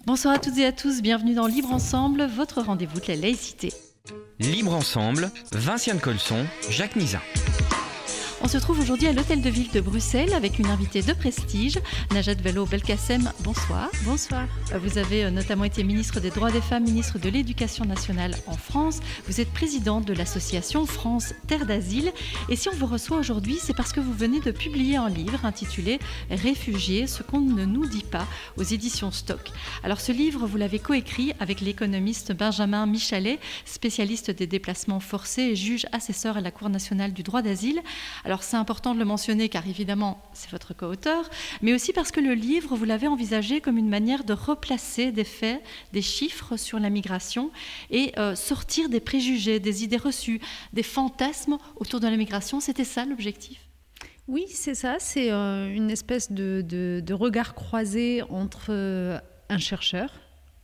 Bonsoir à toutes et à tous, bienvenue dans Libre Ensemble, votre rendez-vous de la laïcité. Libre Ensemble, Vinciane Colson, Jacques Nizin. On se trouve aujourd'hui à l'Hôtel de Ville de Bruxelles avec une invitée de prestige, Najat Vallaud-Belkacem. Bonsoir. Bonsoir. Vous avez notamment été ministre des Droits des Femmes, ministre de l'Éducation nationale en France. Vous êtes présidente de l'association France Terre d'Asile. Et si on vous reçoit aujourd'hui, c'est parce que vous venez de publier un livre intitulé « Réfugiés, ce qu'on ne nous dit pas » aux éditions Stock. Alors ce livre, vous l'avez coécrit avec l'économiste Benjamin Michalet, spécialiste des déplacements forcés et juge assesseur à la Cour nationale du droit d'asile. Alors c'est important de le mentionner car évidemment c'est votre co-auteur, mais aussi parce que le livre, vous l'avez envisagé comme une manière de replacer des faits, des chiffres sur la migration et sortir des préjugés, des idées reçues, des fantasmes autour de la migration. C'était ça l'objectif ? Oui, c'est ça. C'est une espèce de regard croisé entre un chercheur,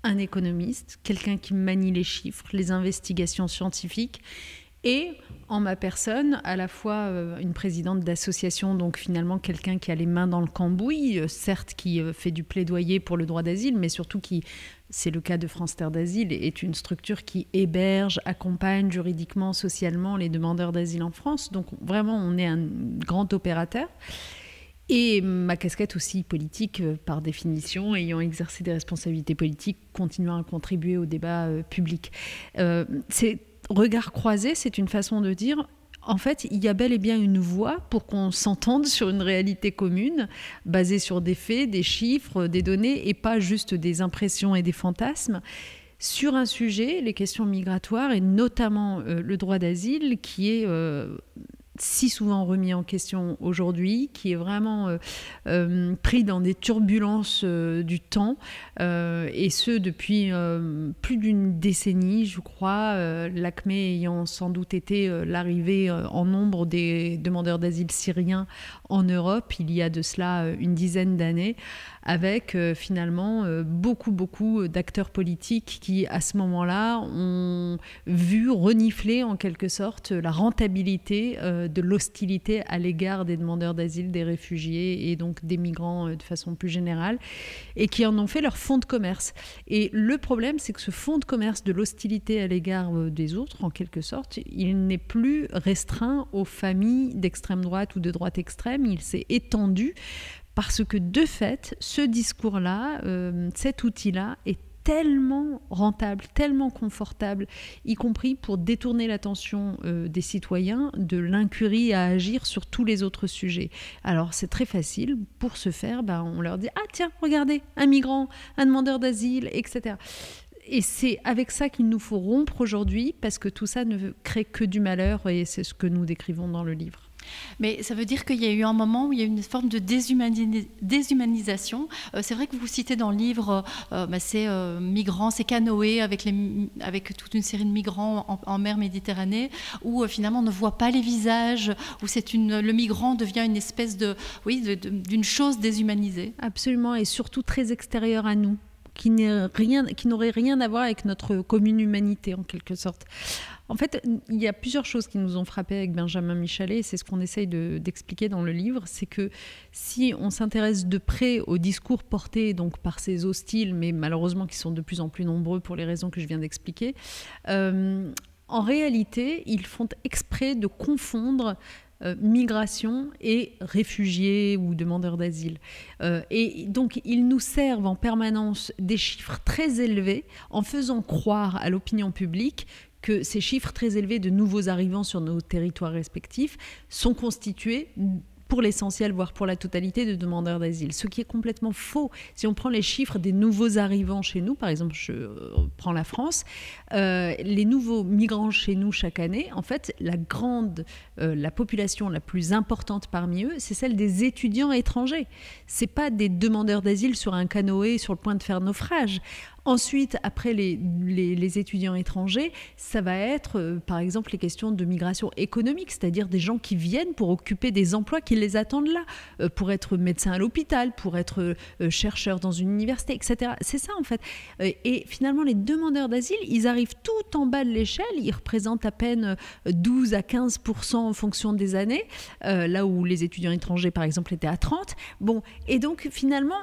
un économiste, quelqu'un qui manie les chiffres, les investigations scientifiques, et en ma personne, à la fois une présidente d'association, donc finalement quelqu'un qui a les mains dans le cambouis, certes qui fait du plaidoyer pour le droit d'asile, mais surtout qui, c'est le cas de France Terre d'Asile, est une structure qui héberge, accompagne juridiquement, socialement les demandeurs d'asile en France. Donc vraiment, on est un grand opérateur. Et ma casquette aussi politique, par définition, ayant exercé des responsabilités politiques, continuant à contribuer au débat public. Regard croisé, c'est une façon de dire, en fait, il y a bel et bien une voie pour qu'on s'entende sur une réalité commune, basée sur des faits, des chiffres, des données, et pas juste des impressions et des fantasmes, sur un sujet, les questions migratoires, et notamment le droit d'asile, qui est si souvent remis en question aujourd'hui, qui est vraiment pris dans des turbulences du temps, et ce depuis plus d'une décennie, je crois, l'ACME ayant sans doute été l'arrivée en nombre des demandeurs d'asile syriens en Europe, il y a de cela une dizaine d'années, avec finalement beaucoup d'acteurs politiques qui, à ce moment-là, ont vu renifler en quelque sorte la rentabilité de l'hostilité à l'égard des demandeurs d'asile, des réfugiés et donc des migrants de façon plus générale, et qui en ont fait leur fonds de commerce. Et le problème, c'est que ce fonds de commerce de l'hostilité à l'égard des autres, en quelque sorte, il n'est plus restreint aux familles d'extrême droite ou de droite extrême, il s'est étendu parce que de fait, ce discours-là, cet outil-là est tellement rentable, tellement confortable, y compris pour détourner l'attention des citoyens de l'incurie à agir sur tous les autres sujets. Alors c'est très facile, pour ce faire, on leur dit « Ah tiens, regardez, un migrant, un demandeur d'asile, etc. » Et c'est avec ça qu'il nous faut rompre aujourd'hui, parce que tout ça ne crée que du malheur, et c'est ce que nous décrivons dans le livre. Mais ça veut dire qu'il y a eu un moment où il y a eu une forme de déshumanisation. C'est vrai que vous citez dans le livre ces migrants, ces canoës avec toute une série de migrants en mer Méditerranée, où finalement on ne voit pas les visages, où le migrant devient une espèce d'une chose déshumanisée. Absolument, et surtout très extérieure à nous, qui n'aurait rien à voir avec notre commune humanité en quelque sorte. En fait, il y a plusieurs choses qui nous ont frappé avec Benjamin Michalet, et c'est ce qu'on essaye d'expliquer dans le livre, c'est que si on s'intéresse de près aux discours portés donc, par ces hostiles, mais malheureusement qui sont de plus en plus nombreux pour les raisons que je viens d'expliquer, en réalité, ils font exprès de confondre migration et réfugiés ou demandeurs d'asile. Et donc, ils nous servent en permanence des chiffres très élevés en faisant croire à l'opinion publique que ces chiffres très élevés de nouveaux arrivants sur nos territoires respectifs sont constitués pour l'essentiel, voire pour la totalité de demandeurs d'asile. Ce qui est complètement faux. Si on prend les chiffres des nouveaux arrivants chez nous, par exemple, je prends la France, les nouveaux migrants chez nous chaque année, en fait, la population la plus importante parmi eux, c'est celle des étudiants étrangers. C'est pas des demandeurs d'asile sur un canoë sur le point de faire naufrage. Ensuite, après les étudiants étrangers, ça va être, par exemple, les questions de migration économique, c'est-à-dire des gens qui viennent pour occuper des emplois qui les attendent là, pour être médecin à l'hôpital, pour être chercheur dans une université, etc. C'est ça, en fait. Et finalement, les demandeurs d'asile, ils arrivent tout en bas de l'échelle, ils représentent à peine 12 à 15% en fonction des années, là où les étudiants étrangers, par exemple, étaient à 30%. Bon, et donc, finalement,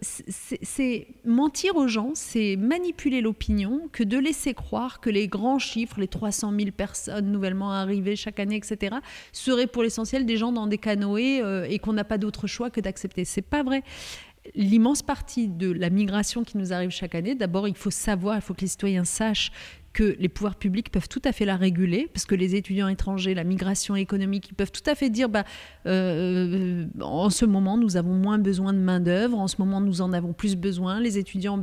c'est mentir aux gens, c'est manipuler l'opinion que de laisser croire que les grands chiffres, les 300 000 personnes nouvellement arrivées chaque année, etc., seraient pour l'essentiel des gens dans des canoës et qu'on n'a pas d'autre choix que d'accepter. C'est pas vrai. L'immense partie de la migration qui nous arrive chaque année, d'abord, il faut que les citoyens sachent que les pouvoirs publics peuvent tout à fait la réguler, parce que les étudiants étrangers, la migration économique, ils peuvent tout à fait dire en ce moment, nous avons moins besoin de main-d'œuvre, en ce moment, nous en avons plus besoin, les étudiants,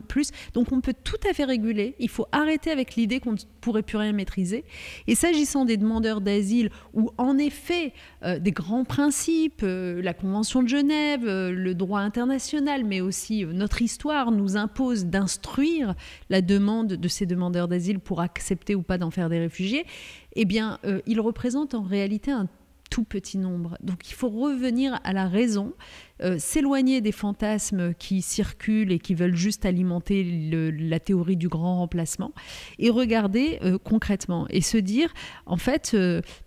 plus. Donc, on peut tout à fait réguler. Il faut arrêter avec l'idée qu'on ne pourrait plus rien maîtriser. Et s'agissant des demandeurs d'asile, où en effet, des grands principes, la Convention de Genève, le droit international, mais aussi notre histoire nous impose d'instruire la demande de ces demandeurs d'asile pour accepter ou pas d'en faire des réfugiés, eh bien, ils représentent en réalité un tout petit nombre. Donc, il faut revenir à la raison, s'éloigner des fantasmes qui circulent et qui veulent juste alimenter la théorie du grand remplacement et regarder concrètement et se dire, en fait,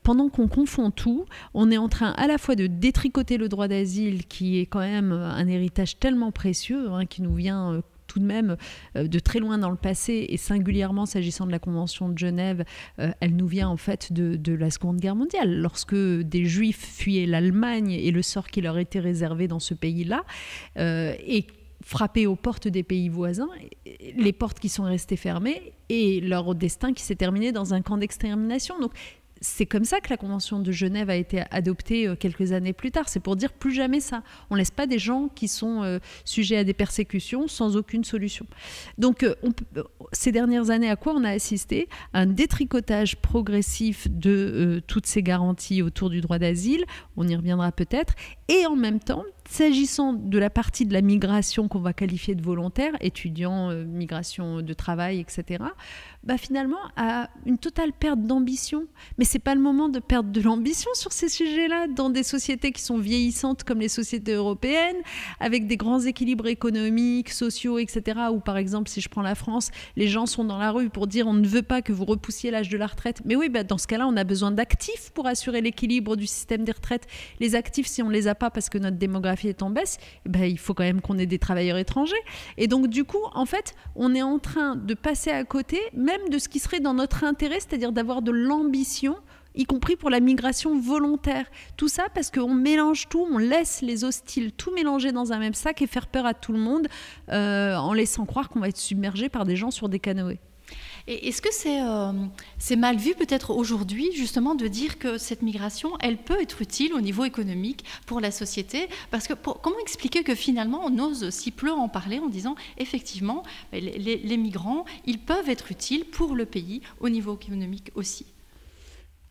pendant qu'on confond tout, on est en train à la fois de détricoter le droit d'asile qui est quand même un héritage tellement précieux, qui nous vient tout de même de très loin dans le passé, et singulièrement s'agissant de la Convention de Genève, elle nous vient en fait de la Seconde Guerre mondiale, lorsque des Juifs fuyaient l'Allemagne et le sort qui leur était réservé dans ce pays-là, et frappaient aux portes des pays voisins, les portes qui sont restées fermées, et leur destin qui s'est terminé dans un camp d'extermination. Donc, c'est comme ça que la Convention de Genève a été adoptée quelques années plus tard. C'est pour dire plus jamais ça. On ne laisse pas des gens qui sont sujets à des persécutions sans aucune solution. Donc, ces dernières années, à quoi on a assisté ? Un détricotage progressif de toutes ces garanties autour du droit d'asile. On y reviendra peut-être. Et en même temps, s'agissant de la partie de la migration qu'on va qualifier de volontaire, étudiants, migration de travail, etc., finalement, à une totale perte d'ambition. Mais ce n'est pas le moment de perdre de l'ambition sur ces sujets-là, dans des sociétés qui sont vieillissantes comme les sociétés européennes, avec des grands équilibres économiques, sociaux, etc., où par exemple, si je prends la France, les gens sont dans la rue pour dire on ne veut pas que vous repoussiez l'âge de la retraite. Mais oui, dans ce cas-là, on a besoin d'actifs pour assurer l'équilibre du système des retraites. Les actifs, si on ne les a pas parce que notre démographie est en baisse, il faut quand même qu'on ait des travailleurs étrangers. Et donc, du coup, en fait, on est en train de passer à côté, même de ce qui serait dans notre intérêt, c'est-à-dire d'avoir de l'ambition, y compris pour la migration volontaire. Tout ça parce qu'on mélange tout, on laisse les hostiles tout mélanger dans un même sac et faire peur à tout le monde en laissant croire qu'on va être submergé par des gens sur des canoës. Et est-ce que c'est mal vu peut-être aujourd'hui justement de dire que cette migration, elle peut être utile au niveau économique pour la société ? Parce que comment expliquer que finalement on ose si peu en parler en disant effectivement les migrants, ils peuvent être utiles pour le pays au niveau économique aussi ?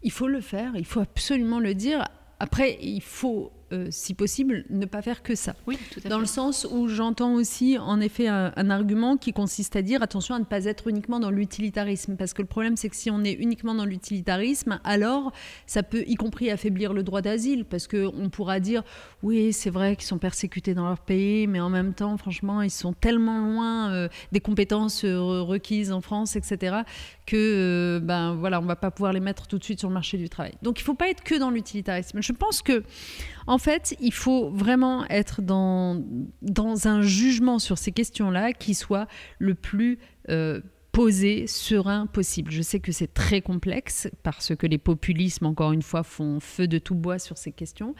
Il faut le faire, il faut absolument le dire. Après, il faut, si possible, ne pas faire que ça. Oui, tout à fait. Dans le sens où j'entends aussi, en effet, un argument qui consiste à dire attention à ne pas être uniquement dans l'utilitarisme. Parce que le problème, c'est que si on est uniquement dans l'utilitarisme, alors ça peut, y compris, affaiblir le droit d'asile. Parce qu'on pourra dire, oui, c'est vrai qu'ils sont persécutés dans leur pays, mais en même temps, franchement, ils sont tellement loin des compétences requises en France, etc., que, on ne va pas pouvoir les mettre tout de suite sur le marché du travail. Donc, il ne faut pas être que dans l'utilitarisme. Je pense que, en fait, il faut vraiment être dans un jugement sur ces questions-là qui soit le plus posé, serein possible. Je sais que c'est très complexe parce que les populismes, encore une fois, font feu de tout bois sur ces questions.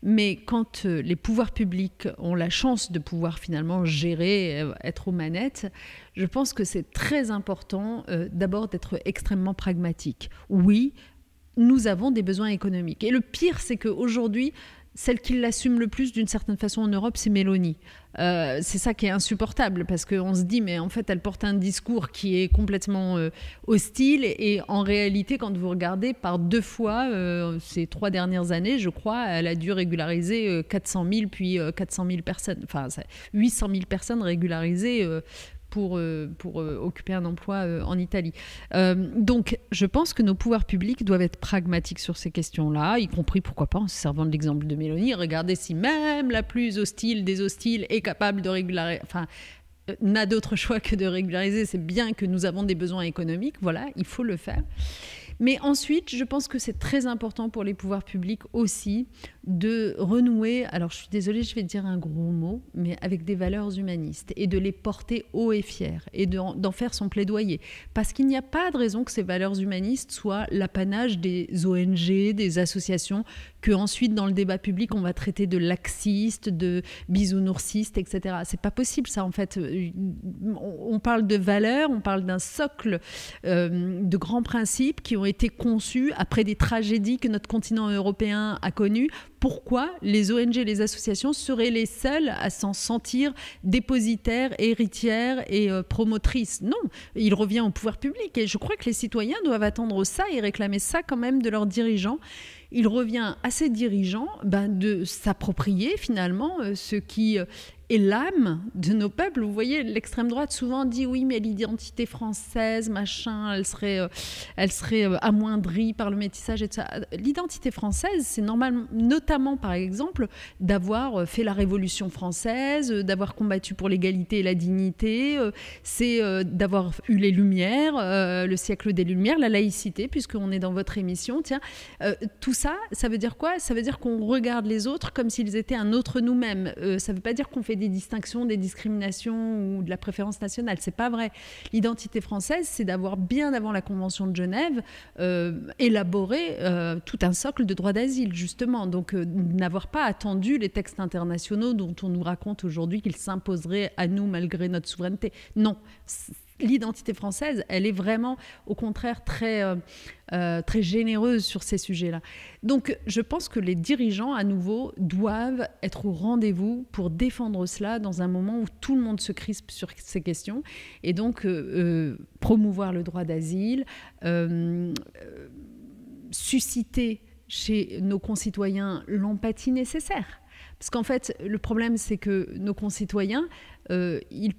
Mais quand les pouvoirs publics ont la chance de pouvoir finalement gérer, être aux manettes, je pense que c'est très important d'abord d'être extrêmement pragmatique. Oui, nous avons des besoins économiques. Et le pire, c'est qu'aujourd'hui, celle qui l'assume le plus d'une certaine façon en Europe, c'est Mélanie. C'est ça qui est insupportable, parce qu'on se dit, mais en fait, elle porte un discours qui est complètement hostile, et en réalité, quand vous regardez, par 2 fois, ces 3 dernières années, je crois, elle a dû régulariser 400 000, puis 400 000 personnes, enfin 800 000 personnes régularisées pour occuper un emploi en Italie. Donc, je pense que nos pouvoirs publics doivent être pragmatiques sur ces questions-là, y compris, pourquoi pas, en se servant de l'exemple de Mélanie. Regardez si même la plus hostile des hostiles est capable de régulariser, enfin, n'a d'autre choix que de régulariser. C'est bien que nous avons des besoins économiques, voilà, il faut le faire. Mais ensuite, je pense que c'est très important pour les pouvoirs publics aussi de renouer, alors je suis désolée, je vais dire un gros mot, mais avec des valeurs humanistes, et de les porter haut et fier, et d'en faire son plaidoyer. Parce qu'il n'y a pas de raison que ces valeurs humanistes soient l'apanage des ONG, des associations, que ensuite dans le débat public on va traiter de laxistes, de bisounoursistes, etc. C'est pas possible ça en fait. On parle de valeurs, on parle d'un socle de grands principes qui ont été conçus après des tragédies que notre continent européen a connues. Pourquoi les ONG, les associations seraient les seules à s'en sentir dépositaires, héritières et promotrices? Non, il revient au pouvoir public, et je crois que les citoyens doivent attendre ça et réclamer ça quand même de leurs dirigeants. Il revient à ces dirigeants de s'approprier finalement ce qui est l'âme de nos peuples. Vous voyez, l'extrême droite souvent dit oui, mais l'identité française, machin, elle serait amoindrie par le métissage et tout ça. L'identité française, c'est normal, notamment par exemple, d'avoir fait la Révolution française, d'avoir combattu pour l'égalité et la dignité, c'est d'avoir eu les Lumières, le siècle des Lumières, la laïcité, puisqu'on est dans votre émission. Tiens, tout ça, ça veut dire quoi? Ça veut dire qu'on regarde les autres comme s'ils étaient un autre nous-mêmes. Ça ne veut pas dire qu'on fait des distinctions, des discriminations ou de la préférence nationale. C'est pas vrai. L'identité française, c'est d'avoir, bien avant la Convention de Genève, élaboré tout un socle de droit d'asile, justement. Donc, n'avoir pas attendu les textes internationaux dont on nous raconte aujourd'hui qu'ils s'imposeraient à nous malgré notre souveraineté. Non. L'identité française, elle est vraiment, au contraire, très généreuse sur ces sujets-là. Donc, je pense que les dirigeants, à nouveau, doivent être au rendez-vous pour défendre cela dans un moment où tout le monde se crispe sur ces questions. Et donc, promouvoir le droit d'asile, susciter chez nos concitoyens l'empathie nécessaire. Parce qu'en fait, le problème, c'est que nos concitoyens, ils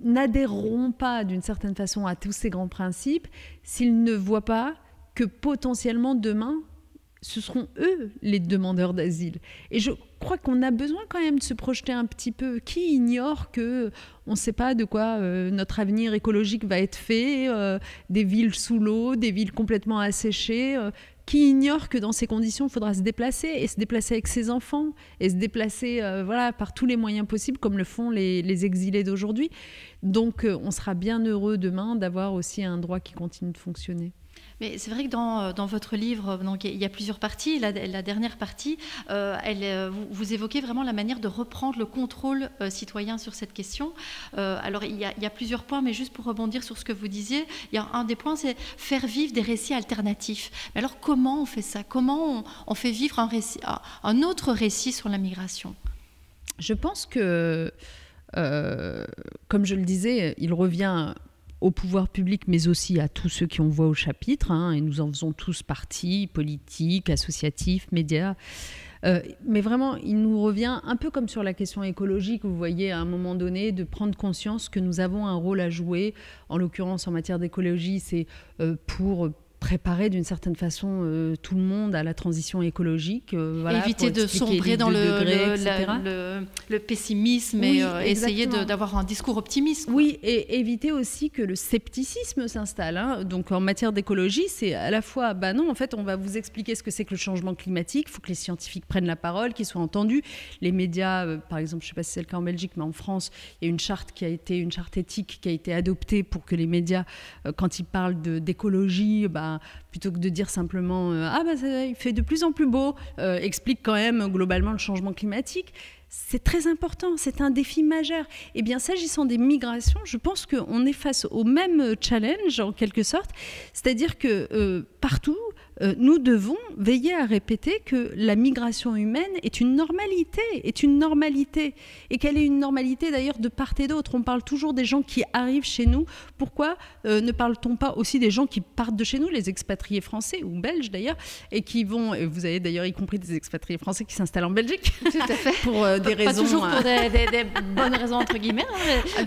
n'adhéreront pas d'une certaine façon à tous ces grands principes s'ils ne voient pas que potentiellement demain, ce seront eux les demandeurs d'asile. Et je crois qu'on a besoin quand même de se projeter un petit peu. Qui ignore qu'on ne sait pas de quoi notre avenir écologique va être fait, des villes sous l'eau, des villes complètement asséchées, qui ignore que dans ces conditions, il faudra se déplacer, et se déplacer avec ses enfants, et se déplacer par tous les moyens possibles, comme le font les exilés d'aujourd'hui. Donc, on sera bien heureux demain d'avoir aussi un droit qui continue de fonctionner. Mais c'est vrai que dans votre livre, donc, il y a plusieurs parties. La dernière partie, vous évoquez vraiment la manière de reprendre le contrôle citoyen sur cette question. Alors, il y a plusieurs points, mais juste pour rebondir sur ce que vous disiez, il y a un des points, c'est faire vivre des récits alternatifs. Mais alors, comment on fait ça? Comment on fait vivre un autre récit sur la migration? Je pense que, comme je le disais, il revient au pouvoir public, mais aussi à tous ceux qui ont voix au chapitre, et nous en faisons tous partie, politiques, associatifs, médias. Mais vraiment, il nous revient, un peu comme sur la question écologique, vous voyez, à un moment donné, de prendre conscience que nous avons un rôle à jouer. En l'occurrence, en matière d'écologie, c'est pour préparer d'une certaine façon tout le monde à la transition écologique. Éviter de sombrer dans le pessimisme, et essayer d'avoir un discours optimiste. Quoi. Oui, et éviter aussi que le scepticisme s'installe. Donc en matière d'écologie, c'est à la fois, non, en fait, on va vous expliquer ce que c'est que le changement climatique, il faut que les scientifiques prennent la parole, qu'ils soient entendus. Les médias, par exemple, je ne sais pas si c'est le cas en Belgique, mais en France, il y a une charte éthique qui a été adoptée pour que les médias, quand ils parlent d'écologie, plutôt que de dire simplement il fait de plus en plus beau, explique quand même globalement le changement climatique. C'est très important, c'est un défi majeur. Eh bien, s'agissant des migrations, je pense qu'on est face au même challenge, en quelque sorte. C'est-à-dire que partout, nous devons veiller à répéter que la migration humaine est une normalité, et qu'elle est une normalité d'ailleurs de part et d'autre. On parle toujours des gens qui arrivent chez nous. Pourquoi ne parle-t-on pas aussi des gens qui partent de chez nous, les expatriés français ou belges d'ailleurs, et qui vont, et vous avez d'ailleurs y compris des expatriés français qui s'installent en Belgique. Tout à fait. Pour des raisons... Pas toujours pour des bonnes raisons, entre guillemets.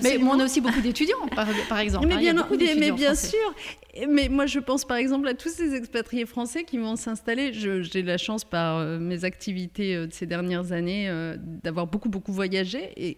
Mais on a aussi beaucoup d'étudiants, par exemple. Mais bien sûr. Mais moi, je pense par exemple à tous ces expatriés français qui vont s'installer. J'ai la chance, par mes activités de ces dernières années, d'avoir beaucoup voyagé. Et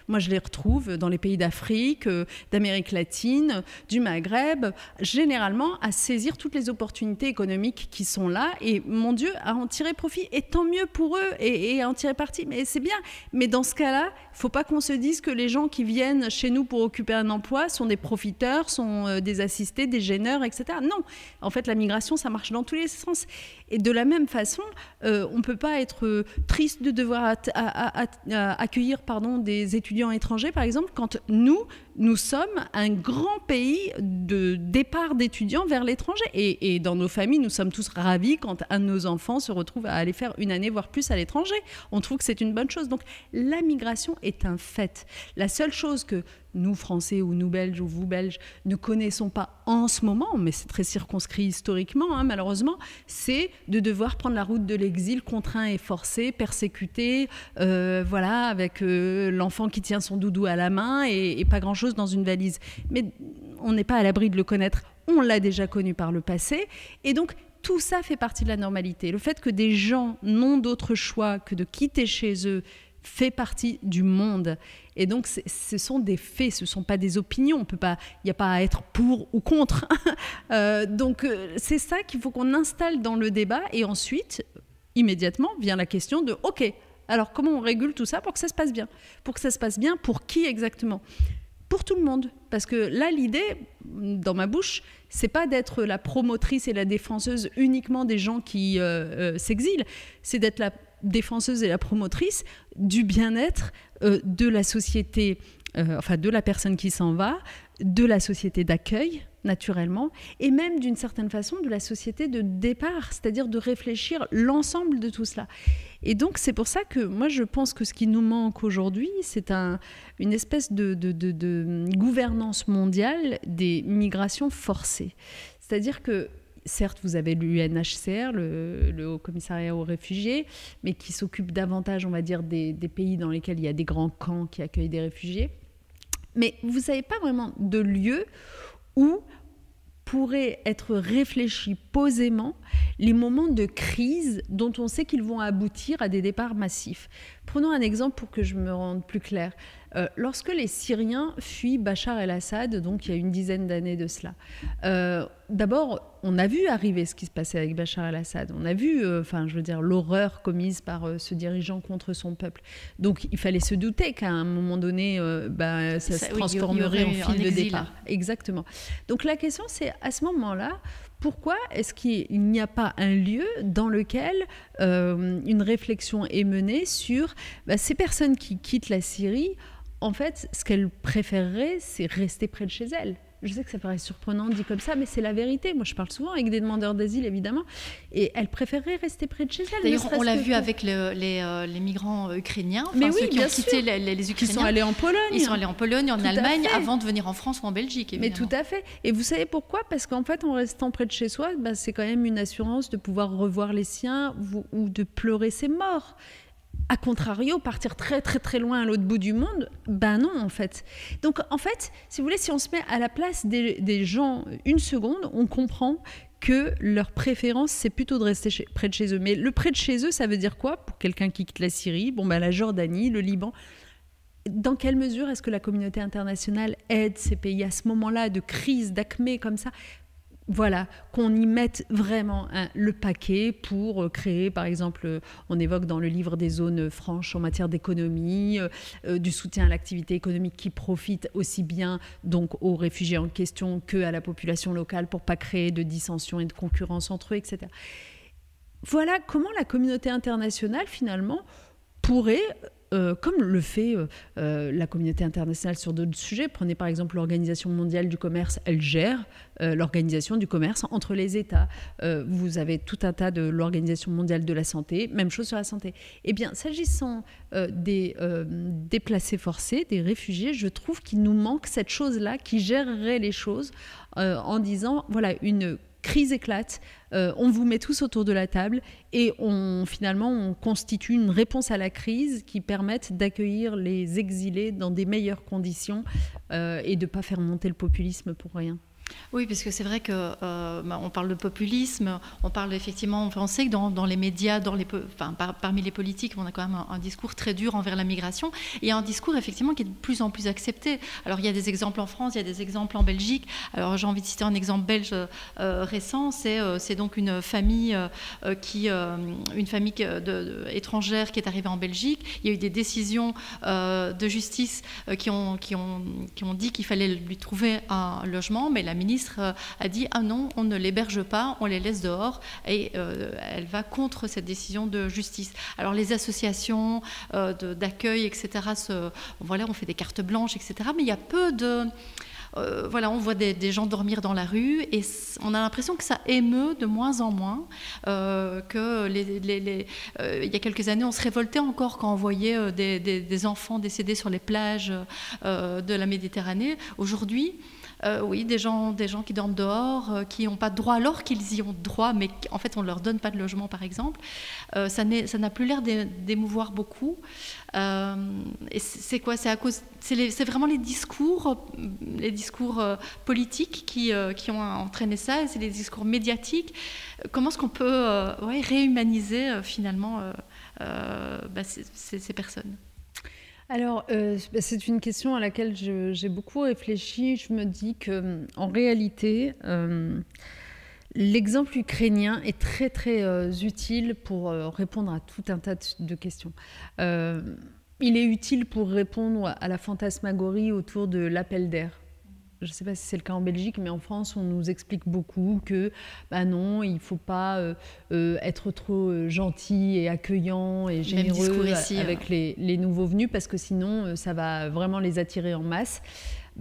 moi, je les retrouve dans les pays d'Afrique, d'Amérique latine, du Maghreb, généralement à saisir toutes les opportunités économiques qui sont là. Et mon Dieu, à en tirer profit. Et tant mieux pour eux, et à en tirer parti. Mais c'est bien. Mais dans ce cas-là, il ne faut pas qu'on se dise que les gens qui viennent chez nous pour occuper un emploi sont des profiteurs, sont des assistés, des gêneurs, etc. Non, en fait, la migration, ça marche dans tous les sens. Et de la même façon, on ne peut pas être triste de devoir accueillir des étudiants étrangers, par exemple, quand nous sommes un grand pays de départ d'étudiants vers l'étranger. Et dans nos familles, nous sommes tous ravis quand un de nos enfants se retrouve à aller faire une année, voire plus, à l'étranger. On trouve que c'est une bonne chose. Donc, la migration est un fait. La seule chose que nous, Français, ou nous, Belges, ou vous, Belges, ne connaissons pas en ce moment, mais c'est très circonscrit historiquement, malheureusement, c'est de devoir prendre la route de l'exil, contraint et forcé, persécuté, avec l'enfant qui tient son doudou à la main et pas grand-chose dans une valise. Mais on n'est pas à l'abri de le connaître, on l'a déjà connu par le passé, et donc tout ça fait partie de la normalité. Le fait que des gens n'ont d'autre choix que de quitter chez eux fait partie du monde. Et donc, ce sont des faits, ce ne sont pas des opinions. Il n'y a pas à être pour ou contre. Donc, c'est ça qu'il faut qu'on installe dans le débat. Et ensuite, immédiatement, vient la question de « OK, alors comment on régule tout ça pour que ça se passe bien ?» Pour que ça se passe bien, pour qui exactement ? Pour tout le monde. Parce que là, l'idée, dans ma bouche, c'est pas d'être la promotrice et la défenseuse uniquement des gens qui s'exilent. C'est d'être la défenseuse et la promotrice du bien-être de la société, de la personne qui s'en va, de la société d'accueil, naturellement, et même d'une certaine façon de la société de départ, c'est-à-dire de réfléchir l'ensemble de tout cela. Et donc, c'est pour ça que moi, je pense que ce qui nous manque aujourd'hui, c'est une espèce de gouvernance mondiale des migrations forcées. C'est-à-dire que certes, vous avez l'UNHCR, le Haut Commissariat aux réfugiés, mais qui s'occupe davantage, on va dire, des pays dans lesquels il y a des grands camps qui accueillent des réfugiés. Mais vous n'avez pas vraiment de lieu où pourraient être réfléchis posément les moments de crise dont on sait qu'ils vont aboutir à des départs massifs. Prenons un exemple pour que je me rende plus clair. Lorsque les Syriens fuient Bachar el-Assad, donc il y a une dizaine d'années de cela, d'abord, on a vu arriver ce qui se passait avec Bachar el-Assad. On a vu, l'horreur commise par ce dirigeant contre son peuple. Donc, il fallait se douter qu'à un moment donné, ça se transformerait en fil de départ. Exactement. Donc, la question, c'est à ce moment-là, pourquoi est-ce qu'il n'y a pas un lieu dans lequel une réflexion est menée sur ces personnes qui quittent la Syrie, en fait, ce qu'elles préféreraient, c'est rester près de chez elles. Je sais que ça paraît surprenant dit comme ça, mais c'est la vérité. Moi, je parle souvent avec des demandeurs d'asile, évidemment, et elles préféreraient rester près de chez elles. D'ailleurs, on l'a vu avec les migrants ukrainiens, ceux qui ont quitté les Ukrainiens. Qui sont allés en Pologne. Ils sont allés en Pologne, en Allemagne, avant de venir en France ou en Belgique, évidemment. Mais tout à fait. Et vous savez pourquoi ? Parce qu'en fait, en restant près de chez soi, c'est quand même une assurance de pouvoir revoir les siens ou de pleurer ses morts. A contrario, partir très très très loin à l'autre bout du monde, non en fait. Donc en fait, si vous voulez, si on se met à la place des gens une seconde, on comprend que leur préférence, c'est plutôt de rester près de chez eux. Mais le près de chez eux, ça veut dire quoi pour quelqu'un qui quitte la Syrie, la Jordanie, le Liban ? Dans quelle mesure est-ce que la communauté internationale aide ces pays à ce moment-là de crise, d'acmé comme ça ? Voilà, qu'on y mette vraiment le paquet pour créer, par exemple, on évoque dans le livre des zones franches en matière d'économie, du soutien à l'activité économique qui profite aussi bien donc aux réfugiés en question qu'à la population locale pour ne pas créer de dissensions et de concurrence entre eux, etc. Voilà comment la communauté internationale, finalement, pourrait comme le fait la communauté internationale sur d'autres sujets. Prenez par exemple l'Organisation mondiale du commerce, elle gère l'organisation du commerce entre les États. Vous avez tout un tas de l'Organisation mondiale de la santé, même chose sur la santé. Eh bien, s'agissant des déplacés forcés, des réfugiés, je trouve qu'il nous manque cette chose-là qui gérerait les choses en disant, voilà, une crise éclate, on vous met tous autour de la table et finalement on constitue une réponse à la crise qui permette d'accueillir les exilés dans des meilleures conditions et de ne pas faire monter le populisme pour rien. Oui, parce que c'est vrai que on parle de populisme, on parle effectivement, on sait que dans les médias, parmi les politiques, on a quand même un discours très dur envers la migration et un discours effectivement qui est de plus en plus accepté. Alors il y a des exemples en France, il y a des exemples en Belgique. Alors j'ai envie de citer un exemple belge récent, c'est donc une famille étrangère qui est arrivée en Belgique. Il y a eu des décisions de justice qui ont dit qu'il fallait lui trouver un logement, mais la ministre a dit « Ah non, on ne l'héberge pas, on les laisse dehors » et elle va contre cette décision de justice. Alors les associations d'accueil, etc., on fait des cartes blanches, etc., mais il y a peu de... on voit des gens dormir dans la rue et on a l'impression que ça émeut de moins en moins, il y a quelques années on se révoltait encore quand on voyait des enfants décédés sur les plages de la Méditerranée. Aujourd'hui, oui, des gens qui dorment dehors, qui n'ont pas de droit alors qu'ils y ont droit, mais en fait on ne leur donne pas de logement par exemple. Ça n'a plus l'air d'émouvoir beaucoup. Et c'est quoi ? C'est vraiment les discours politiques qui ont entraîné ça, et c'est les discours médiatiques. Comment est-ce qu'on peut réhumaniser finalement ces personnes ? Alors, c'est une question à laquelle j'ai beaucoup réfléchi. Je me dis qu'en réalité, l'exemple ukrainien est très, très utile pour répondre à tout un tas de questions. Il est utile pour répondre à la fantasmagorie autour de l'appel d'air. Je ne sais pas si c'est le cas en Belgique, mais en France, on nous explique beaucoup que non, il ne faut pas être trop gentil et accueillant et généreux avec les nouveaux venus, parce que sinon, ça va vraiment les attirer en masse.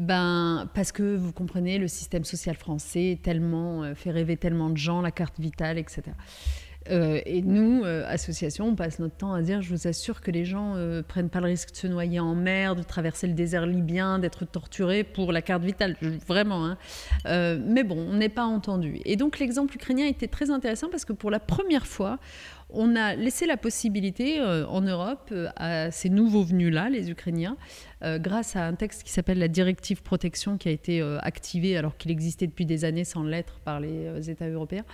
Parce que, vous comprenez, le système social français fait rêver tellement de gens, la carte vitale, etc. Et nous, association, on passe notre temps à dire, je vous assure que les gens ne prennent pas le risque de se noyer en mer, de traverser le désert libyen, d'être torturés pour la carte vitale, vraiment. Hein. Mais bon, on n'est pas entendu. Et donc l'exemple ukrainien était très intéressant parce que pour la première fois, on a laissé la possibilité en Europe à ces nouveaux venus-là, les Ukrainiens, grâce à un texte qui s'appelle la directive protection qui a été activé alors qu'il existait depuis des années sans l'être par les États européens.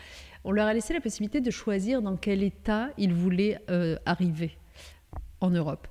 On leur a laissé la possibilité de choisir dans quel état ils voulaient arriver en Europe.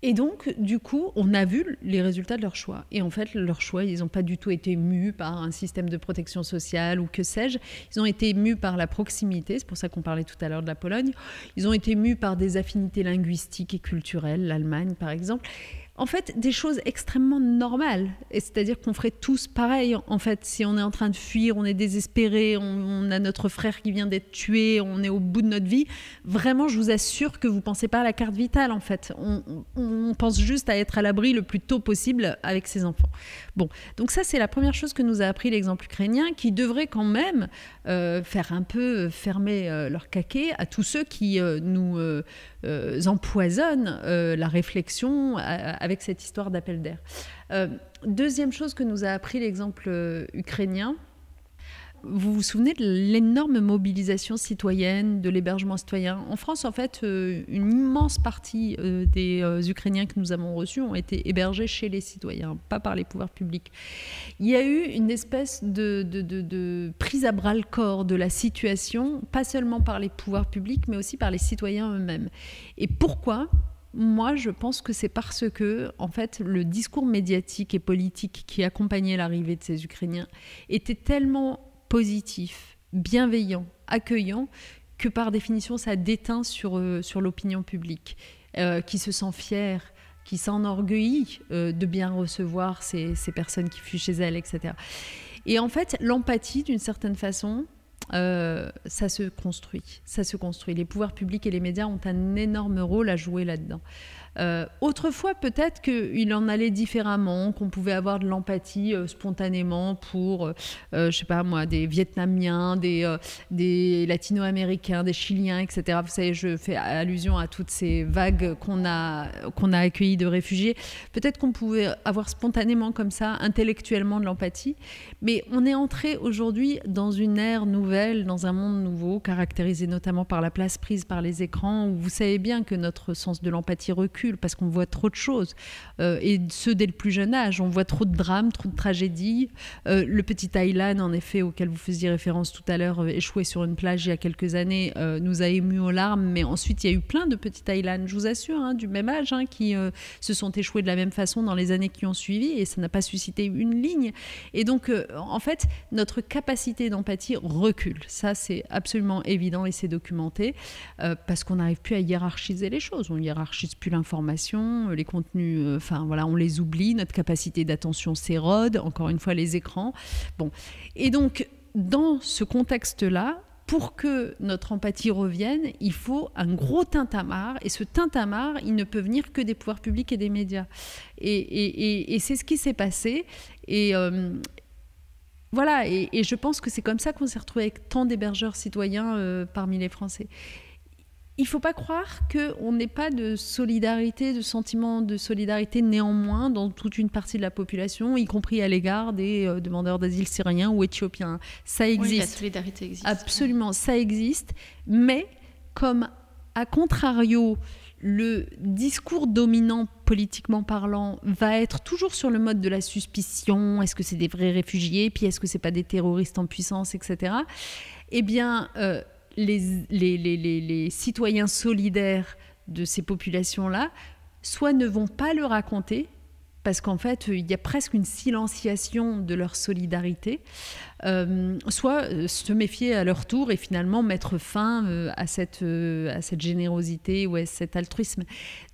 Et donc, du coup, on a vu les résultats de leur choix. Et en fait, leur choix, ils n'ont pas du tout été mus par un système de protection sociale ou que sais-je. Ils ont été mus par la proximité, c'est pour ça qu'on parlait tout à l'heure de la Pologne. Ils ont été mus par des affinités linguistiques et culturelles, l'Allemagne par exemple. En fait, des choses extrêmement normales. Et c'est-à-dire qu'on ferait tous pareil. En fait, si on est en train de fuir, on est désespéré, on a notre frère qui vient d'être tué, on est au bout de notre vie. Vraiment, je vous assure que vous ne pensez pas à la carte vitale, en fait. On pense juste à être à l'abri le plus tôt possible avec ses enfants. Bon, donc ça, c'est la première chose que nous a appris l'exemple ukrainien, qui devrait quand même faire un peu fermer leur caquet à tous ceux qui nous empoisonnent la réflexion avec cette histoire d'appel d'air. Deuxième chose que nous a appris l'exemple ukrainien, vous vous souvenez de l'énorme mobilisation citoyenne, de l'hébergement citoyen ? En France, en fait, une immense partie des Ukrainiens que nous avons reçus ont été hébergés chez les citoyens, pas par les pouvoirs publics. Il y a eu une espèce de prise à bras-le-corps de la situation, pas seulement par les pouvoirs publics, mais aussi par les citoyens eux-mêmes. Et pourquoi ? Moi, je pense que c'est parce que, en fait, le discours médiatique et politique qui accompagnait l'arrivée de ces Ukrainiens était tellement positif, bienveillant, accueillant, que par définition, ça déteint sur l'opinion publique, qui se sent fière, qui s'enorgueillit de bien recevoir ces personnes qui fuient chez elle, etc. Et en fait, l'empathie, d'une certaine façon, ça se construit. Les pouvoirs publics et les médias ont un énorme rôle à jouer là-dedans. Autrefois, peut-être qu'il en allait différemment, qu'on pouvait avoir de l'empathie spontanément pour, je sais pas moi, des Vietnamiens, des Latino-Américains, des Chiliens, etc. Vous savez, je fais allusion à toutes ces vagues qu'on a accueillies de réfugiés. Peut-être qu'on pouvait avoir spontanément comme ça, intellectuellement, de l'empathie. Mais on est entré aujourd'hui dans une ère nouvelle, dans un monde nouveau, caractérisé notamment par la place prise par les écrans, où vous savez bien que notre sens de l'empathie recule parce qu'on voit trop de choses. Et ce, dès le plus jeune âge. On voit trop de drames, trop de tragédies. Le petit Aylan, en effet, auquel vous faisiez référence tout à l'heure, échoué sur une plage il y a quelques années, nous a émus aux larmes. Mais ensuite, il y a eu plein de petits Aylan, je vous assure, du même âge, qui se sont échoués de la même façon dans les années qui ont suivi. Et ça n'a pas suscité une ligne. Et donc, en fait, notre capacité d'empathie recule. Ça, c'est absolument évident et c'est documenté parce qu'on n'arrive plus à hiérarchiser les choses. On ne hiérarchise plus l'information, les contenus, on les oublie, notre capacité d'attention s'érode, encore une fois, les écrans. Bon. Et donc, dans ce contexte-là, pour que notre empathie revienne, il faut un gros tintamarre. Et ce tintamarre, il ne peut venir que des pouvoirs publics et des médias. Et c'est ce qui s'est passé. Et voilà. Et je pense que c'est comme ça qu'on s'est retrouvé avec tant d'hébergeurs citoyens parmi les Français. Il ne faut pas croire qu'on n'ait pas de solidarité, de sentiment de solidarité néanmoins dans toute une partie de la population, y compris à l'égard des demandeurs d'asile syriens ou éthiopiens. Ça existe. Oui, la solidarité existe. Absolument, ça existe. Mais comme, à contrario, le discours dominant politiquement parlant va être toujours sur le mode de la suspicion, est-ce que c'est des vrais réfugiés, puis est-ce que c'est pas des terroristes en puissance, etc. Eh bien... les citoyens solidaires de ces populations-là, soit ne vont pas le raconter, parce qu'en fait, il y a presque une silenciation de leur solidarité, soit se méfier à leur tour et finalement mettre fin à cette générosité ou à cet altruisme.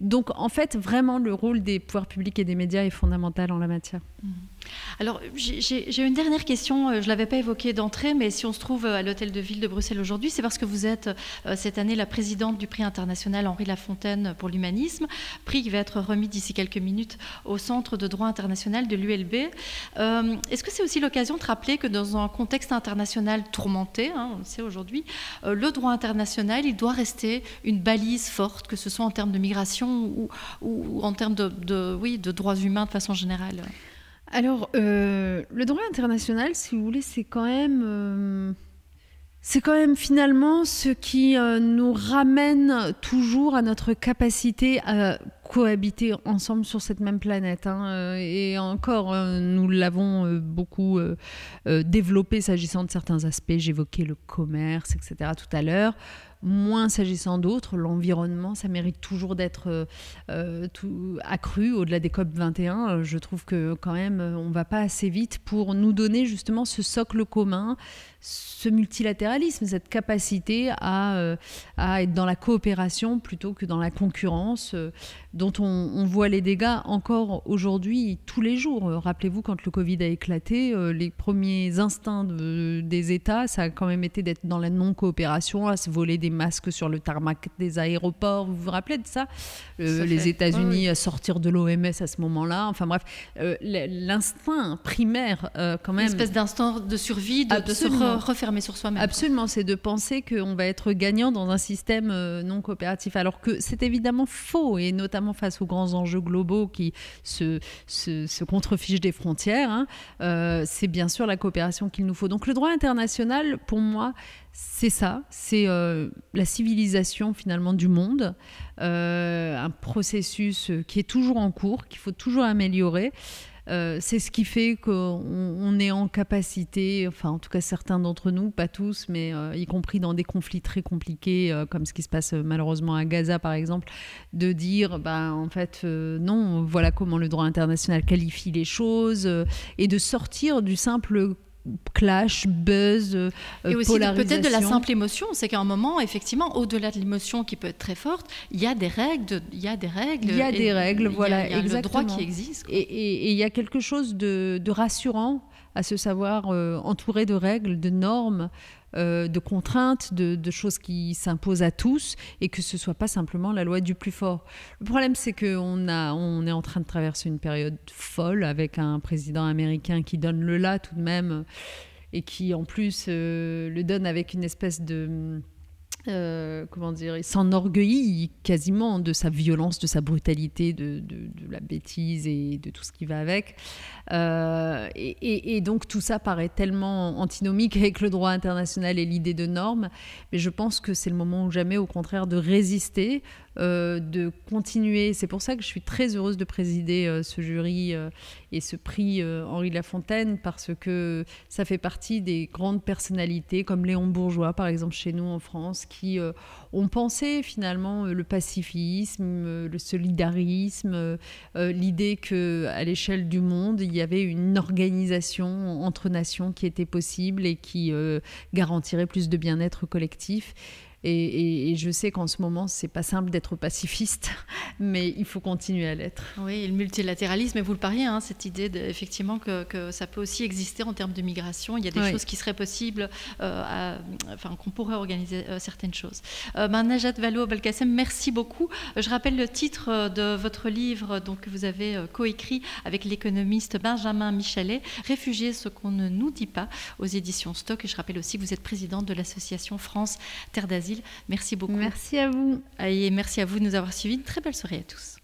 Donc, en fait, vraiment, le rôle des pouvoirs publics et des médias est fondamental en la matière. Alors, j'ai une dernière question, je ne l'avais pas évoquée d'entrée, mais si on se trouve à l'Hôtel de Ville de Bruxelles aujourd'hui, c'est parce que vous êtes cette année la présidente du prix international Henri Lafontaine pour l'humanisme, prix qui va être remis d'ici quelques minutes au Centre de droit international de l'ULB. Est-ce que c'est aussi l'occasion de rappeler que dans un contexte international tourmenté, on le sait aujourd'hui, le droit international, il doit rester une balise forte, que ce soit en termes de migration ou en termes de droits humains de façon générale? Alors, le droit international, si vous voulez, c'est quand même finalement ce qui nous ramène toujours à notre capacité à cohabiter ensemble sur cette même planète. Et encore, nous l'avons beaucoup développé s'agissant de certains aspects. J'évoquais le commerce, etc. tout à l'heure. Moins s'agissant d'autres, l'environnement, ça mérite toujours d'être accru au-delà des COP 21. Je trouve que quand même, on ne va pas assez vite pour nous donner justement ce socle commun, ce multilatéralisme, cette capacité à être dans la coopération plutôt que dans la concurrence, dont on voit les dégâts encore aujourd'hui, tous les jours. Rappelez-vous, quand le Covid a éclaté, les premiers instincts des États, ça a quand même été d'être dans la non-coopération, à se voler des masques sur le tarmac des aéroports. Vous vous rappelez de ça? Les États-Unis à sortir de l'OMS à ce moment-là. Enfin bref, l'instinct primaire, quand même. Une espèce d'instinct de survie, de se refermer sur soi-même. Absolument, c'est de penser qu'on va être gagnant dans un système non coopératif, alors que c'est évidemment faux, et notamment face aux grands enjeux globaux qui se contrefichent des frontières. C'est bien sûr la coopération qu'il nous faut. Donc le droit international, pour moi, c'est ça, c'est la civilisation finalement du monde, un processus qui est toujours en cours, qu'il faut toujours améliorer. C'est ce qui fait qu'on est en capacité, enfin en tout cas certains d'entre nous, pas tous, mais y compris dans des conflits très compliqués comme ce qui se passe malheureusement à Gaza par exemple, de dire en fait non, voilà comment le droit international qualifie les choses, et de sortir du simple clash, buzz, et aussi polarisation. Peut-être de la simple émotion, c'est qu'à un moment, effectivement, au-delà de l'émotion qui peut être très forte, il y a des règles. Il y a des règles, voilà, il y a exactement. le droit qui existe. Et il y a quelque chose de rassurant à se savoir entouré de règles, de normes, de contraintes, de choses qui s'imposent à tous et que ce ne soit pas simplement la loi du plus fort. Le problème, c'est qu'on est en train de traverser une période folle avec un président américain qui donne le là tout de même et qui en plus le donne avec une espèce de... comment dire, il s'enorgueillit quasiment de sa violence, de sa brutalité, de la bêtise et de tout ce qui va avec. Et donc tout ça paraît tellement antinomique avec le droit international et l'idée de normes, mais je pense que c'est le moment ou jamais, au contraire, de résister, de continuer. C'est pour ça que je suis très heureuse de présider ce jury et ce prix Henri Lafontaine, parce que ça fait partie des grandes personnalités comme Léon Bourgeois, par exemple, chez nous en France, qui ont pensé finalement le pacifisme, le solidarisme, l'idée qu'à l'échelle du monde, il y avait une organisation entre nations qui était possible et qui garantirait plus de bien-être collectif. Et je sais qu'en ce moment, c'est pas simple d'être pacifiste, mais il faut continuer à l'être. Oui, et le multilatéralisme, et vous le pariez, hein, cette idée effectivement que ça peut aussi exister en termes de migration. Il y a des choses qui seraient possibles, qu'on pourrait organiser certaines choses. Najat Vallaud-Belkacem, merci beaucoup. Je rappelle le titre de votre livre donc, que vous avez coécrit avec l'économiste Benjamin Michelet, Réfugiés, ce qu'on ne nous dit pas, aux éditions Stock. Et je rappelle aussi que vous êtes présidente de l'association France Terre d'Asile. Merci beaucoup. Merci à vous. Et merci à vous de nous avoir suivis. Une très belle soirée à tous.